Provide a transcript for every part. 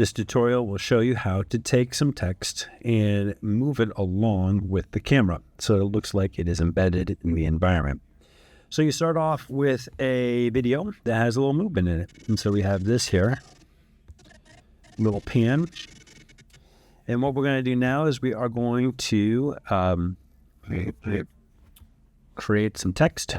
This tutorial will show you how to take some text and move it along with the camera so it looks like it is embedded in the environment. So you start off with a video that has a little movement in it. And so we have this here, little pan. And what we're going to do now is we are going to create some text.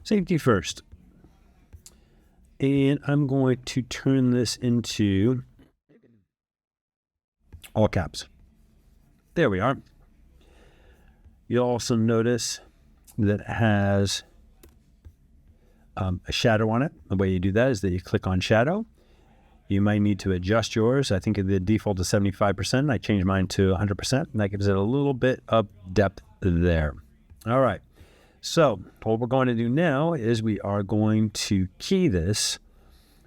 Safety first. And I'm going to turn this into all caps. There we are. You'll also notice that it has a shadow on it. The way you do that is that you click on shadow. You might need to adjust yours. I think the default is 75%. I changed mine to 100%, and that gives it a little bit of depth there. All right. So what we're going to do now is we are going to key this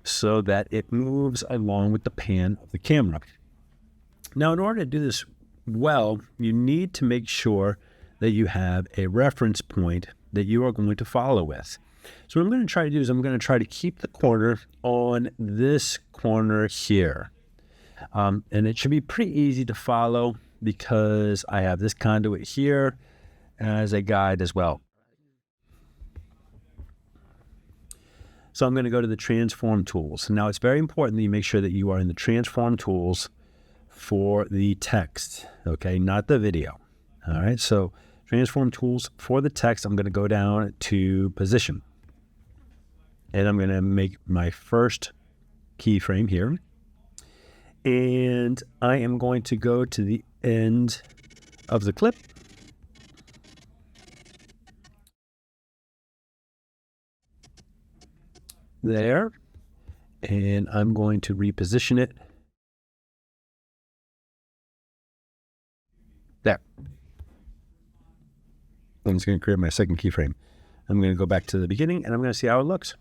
so that it moves along with the pan of the camera. Now, in order to do this well, you need to make sure that you have a reference point that you are going to follow with. So what I'm going to try to do is I'm going to try to keep the corner on this corner here. And it should be pretty easy to follow because I have this conduit here as a guide as well. So I'm going to go to the transform tools. Now it's very important that you make sure that you are in the transform tools for the text, okay, not the video. All right, so transform tools for the text, I'm going to go down to position. And I'm going to make my first keyframe here. And I am going to go to the end of the clip. There. And I'm going to reposition it. There. I'm just going to create my second keyframe. I'm going to go back to the beginning and I'm going to see how it looks.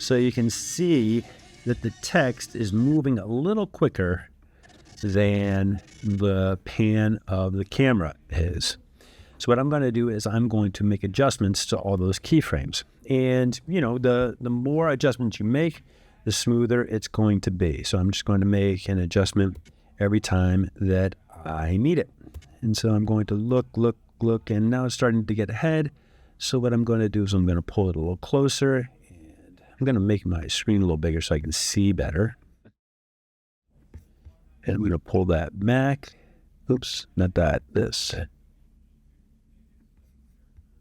So you can see that the text is moving a little quicker than the pan of the camera is. So what I'm going to do is I'm going to make adjustments to all those keyframes. And, you know, the more adjustments you make, the smoother it's going to be. So I'm just going to make an adjustment every time that I need it. And so I'm going to look, and now it's starting to get ahead. So what I'm going to do is I'm going to pull it a little closer, and I'm going to make my screen a little bigger so I can see better. And I'm going to pull that back. Oops, not that, this.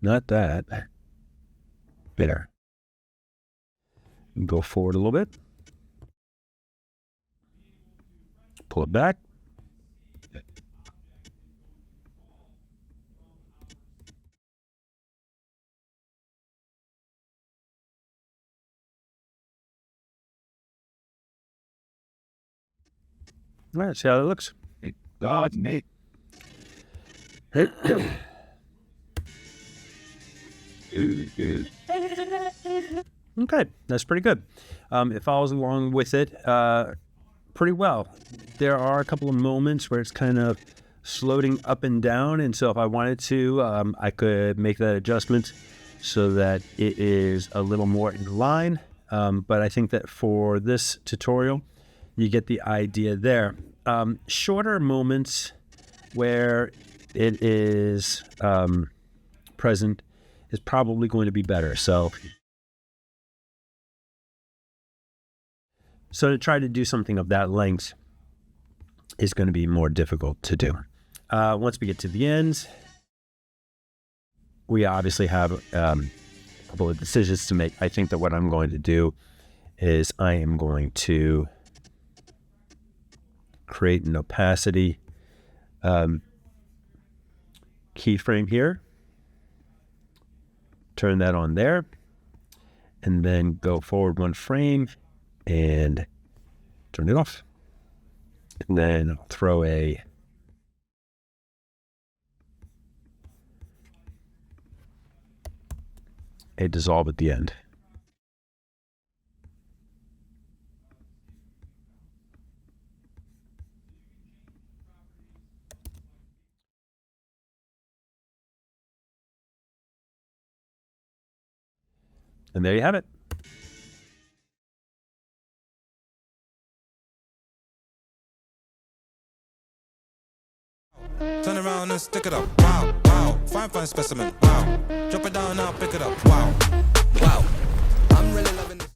Not that. There. Go forward a little bit. Pull it back. All right, see how that looks. God, mate. Okay, that's pretty good. It follows along with it pretty well. There are a couple of moments where it's kind of floating up and down, and so if I wanted to, I could make that adjustment so that it is a little more in line. But I think that for this tutorial, you get the idea there. Shorter moments where it is present is probably going to be better. So to try to do something of that length is going to be more difficult to do. Once we get to the end, we obviously have a couple of decisions to make. I think that what I'm going to do is I am going to create an opacity keyframe here. Turn that on there, and then go forward one frame and turn it off. And then I'll throw a dissolve at the end. And there you have it. Turn around and stick it up. Wow, wow. Fine specimen. Wow. Drop it down now, pick it up. Wow, wow. I'm really loving this.